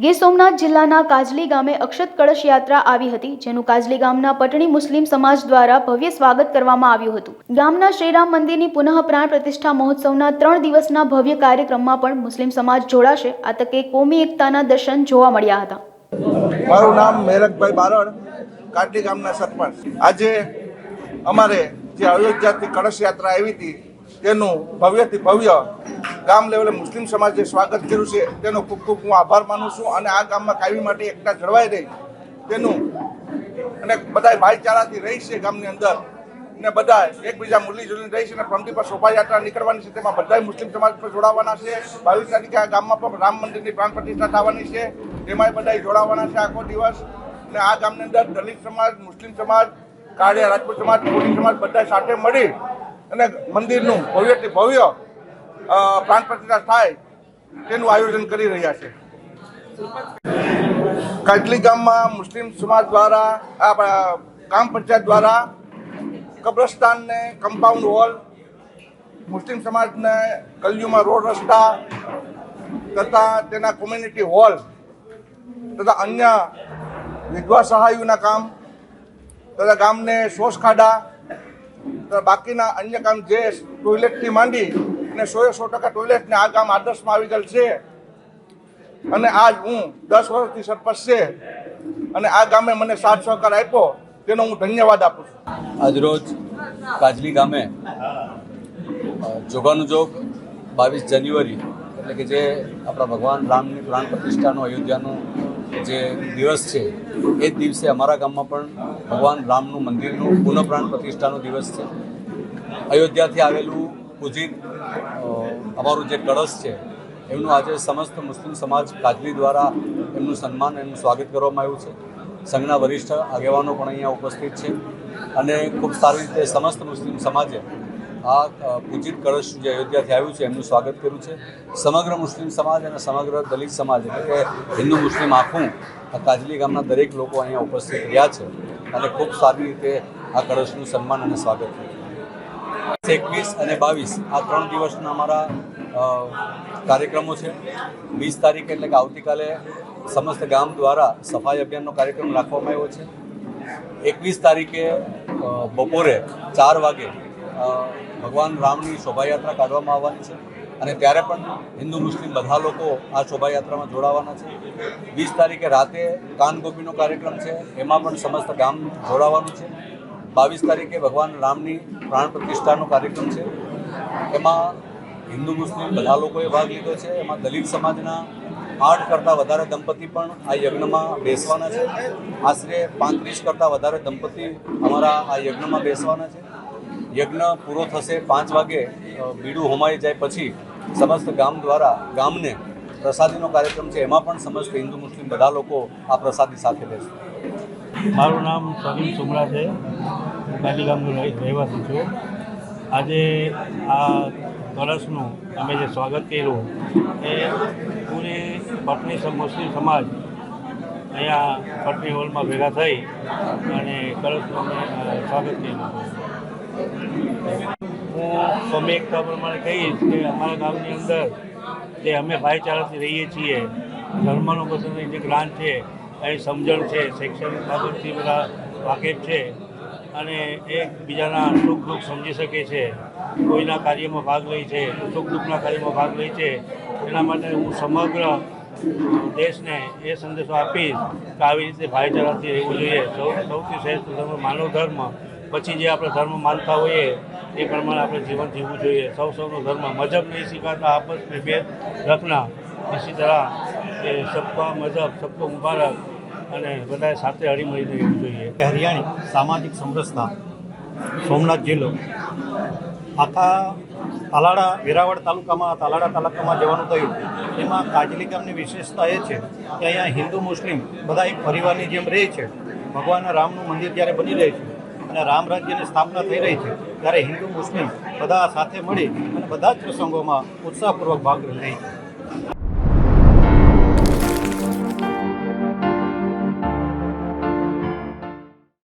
ગીર સોમનાથ જિલ્લાના કાજલી ગામે અક્ષત કળશ યાત્રા આવી હતી, જેનું કાજલી ગામના પટણી મુસ્લિમ સમાજ દ્વારા ભવ્ય સ્વાગત કરવામાં આવ્યું હતું। ગામના શ્રીરામ મંદિરની પુનઃ પ્રાણ પ્રતિષ્ઠા મહોત્સવના 3 દિવસના ભવ્ય કાર્યક્રમમાં પણ મુસ્લિમ સમાજ જોડાશે। આ તકે કોમી એકતાના દર્શન જોવા મળ્યા હતા। મારું નામ મેરકભાઈ બારડ, કાજલી ગામના સરપંચ। આજે અમારે જે અયોધ્યાથી કળશ યાત્રા આવી હતી તેનું ભવ્યથી ભવ્ય ગામ લેવલે મુસ્લિમ સમાજે સ્વાગત કર્યું છે, તેનો ખૂબ ખૂબ હું આભાર માનું છું। અને આ ગામમાં કાયમી માટે એકતા જળવાઈ રહી તેનું અને બધા ભાઈચારાથી રહી છે ગામની અંદર, ને બધા એકબીજા મૂલી જુલીને રહી છે। અને ફ્રમથી પર શોભાયાત્રા નીકળવાની છે, તેમાં બધા મુસ્લિમ સમાજ પર જોડાવાના છે। 22 તારીખે આ ગામમાં પણ રામ મંદિરની પ્રાણ પ્રતિષ્ઠા થવાની છે, તેમાંય બધા જોડાવાના છે આખો દિવસ। અને આ ગામની અંદર દલિત સમાજ, મુસ્લિમ સમાજ, કાળિયા રાજપૂત સમાજ, કોળી સમાજ બધા સાથે મળી અને મંદિરનું ભવ્યથી ભવ્ય પ્રાણ પ્રતિષ્ઠા થાય તેનું આયોજન કરી રહ્યા છે। કાજલી ગામમાં મુસ્લિમ સમાજ દ્વારા ગ્રામ પંચાયત દ્વારા કબ્રસ્તાનને કમ્પાઉન્ડ વોલ, મુસ્લિમ સમાજને ગલીઓમાં રોડ રસ્તા તથા તેના કોમ્યુનિટી હોલ તથા અન્ય વિધવા સહાયોના કામ તથા ગામને શોષ ખાડા તથા બાકીના અન્ય કામ જે ટોયલેટથી માંડી અને 100% ટોયલેટને આ ગામ આદર્શમાં આવી ગયેલ છે। અને આજ હું 10 વર્ષથી સરપંચ છે અને આ ગામે મને સાથ સહકાર આપ્યો તેનો હું ધન્યવાદ આપું છું। આજરોજ કાજલી ગામે જોગાનું જોગ 22 જાન્યુઆરી એટલે કે જે આપણા ભગવાન રામની પ્રાણ પ્રતિષ્ઠાનો અયોધ્યાનો જે દિવસ છે એ જ દિવસે અમારા ગામમાં પણ ભગવાન રામનું મંદિરનું પુનઃ પ્રાણ પ્રતિષ્ઠાનો દિવસ છે। અયોધ્યાથી આવેલું પૂજિત અમારું જે કળશ છે એમનું આજે સમસ્ત મુસ્લિમ સમાજ કાજલી દ્વારા એમનું સન્માન, એમનું સ્વાગત કરવામાં આવ્યું છે। સંઘના વરિષ્ઠ આગેવાનો પણ અહીંયા ઉપસ્થિત છે અને ખૂબ સારી રીતે સમસ્ત મુસ્લિમ સમાજે આ પૂજિત કળશ જે અયોધ્યાથી આવ્યું છે એમનું સ્વાગત કર્યું છે। સમગ્ર મુસ્લિમ સમાજ અને સમગ્ર દલિત સમાજ એટલે કે હિન્દુ મુસ્લિમ આખું આ કાજલી ગામના દરેક લોકો અહીંયા ઉપસ્થિત રહ્યા છે અને ખૂબ સારી રીતે આ કળશનું સન્માન અને સ્વાગત કર્યું। 21 અને 22 આ 3 દિવસના અમારા કાર્યક્રમો છે। 20 તારીખ એટલે કે આવતીકાલે સમસ્ત ગામ દ્વારા સફાઈ અભિયાનનો કાર્યક્રમ રાખવામાં આવ્યો છે। 21 તારીખે બપોરે 4 વાગે ભગવાન રામની શોભાયાત્રા કાઢવામાં આવવાની છે અને ત્યારે પણ હિન્દુ મુસ્લિમ બધા લોકો આ શોભાયાત્રામાં જોડાવાના છે। 20 તારીખે રાતે કાનગોપીનો કાર્યક્રમ છે, એમાં પણ સમસ્ત ગામ જોડાવાનું છે। 22 તારીખે ભગવાન રામની પ્રાણ પ્રતિષ્ઠાનો કાર્યક્રમ છે, એમાં હિન્દુ મુસ્લિમ બધા લોકોએ ભાગ લીધો છે। એમાં દલિત સમાજના 8 કરતાં વધારે દંપતી પણ આ યજ્ઞમાં બેસવાના છે। આશરે 35 કરતાં વધારે દંપતી અમારા આ યજ્ઞમાં બેસવાના છે। યજ્ઞ પૂરો થશે 5 વાગે, બીડું હોમાઈ જાય પછી સમસ્ત ગામ દ્વારા ગામને પ્રસાદીનો કાર્યક્રમ છે, એમાં પણ સમસ્ત હિન્દુ મુસ્લિમ બધા લોકો આ પ્રસાદી સાથે લેશે। મારું નામ સલીમ સુમરા છે, કાજલી ગામનો રહેવાસી છું। આજે આ કળશનું અમે જે સ્વાગત કર્યું એ પૂરી પટની મુસ્લિમ સમાજ અહીંયા પટની હોલમાં ભેગા થઈ અને કળશનું અમે સ્વાગત કર્યું। હું કોમી એકતા પ્રમાણે કહીશ કે અમારા ગામની અંદર જે અમે ભાઈચારાથી રહીએ છીએ, ધર્મનો બધાની જે જ્ઞાન છે, અહીં સમજણ છે, શૈક્ષણિક બાબતથી બધા વાકેફ છે અને એકબીજાના સુખ દુઃખ સમજી શકે છે, કોઈના કાર્યમાં ભાગ લે છે, સુખ દુઃખના કાર્યમાં ભાગ લે છે। એના માટે હું સમગ્ર દેશને એ સંદેશો આપીશ કે આવી રીતે ભાઈચારાથી રહેવું જોઈએ। સૌથી શ્રેષ્ઠ ધર્મ માનવ ધર્મ, પછી જે આપણે ધર્મ માનતા હોઈએ એ પ્રમાણે આપણે જીવન જીવવું જોઈએ। સૌનો ધર્મ, મજહબ નહીં સિખાતા આપસ में भेद रखना, इसी तरह એ સબકા મજહબ સબકો મુબારક અને બધાએ સાથે હળીમળીને રહેવું જોઈએ। હરિયાણી સામાજિક સમરસતા, સોમનાથ જિલ્લો, આખા તાલાળા વેરાવળ તાલુકામાં જવાનું થયું। એમાં કાજલી ગામની વિશેષતા એ છે કે અહીંયા હિન્દુ મુસ્લિમ બધા એક પરિવારની જેમ રહે છે। ભગવાન રામનું મંદિર જ્યારે બની રહે છે અને રામ રાજ્યની સ્થાપના થઈ રહી છે ત્યારે હિન્દુ મુસ્લિમ બધા સાથે મળી અને બધા જ પ્રસંગોમાં ઉત્સાહપૂર્વક ભાગ લે છે।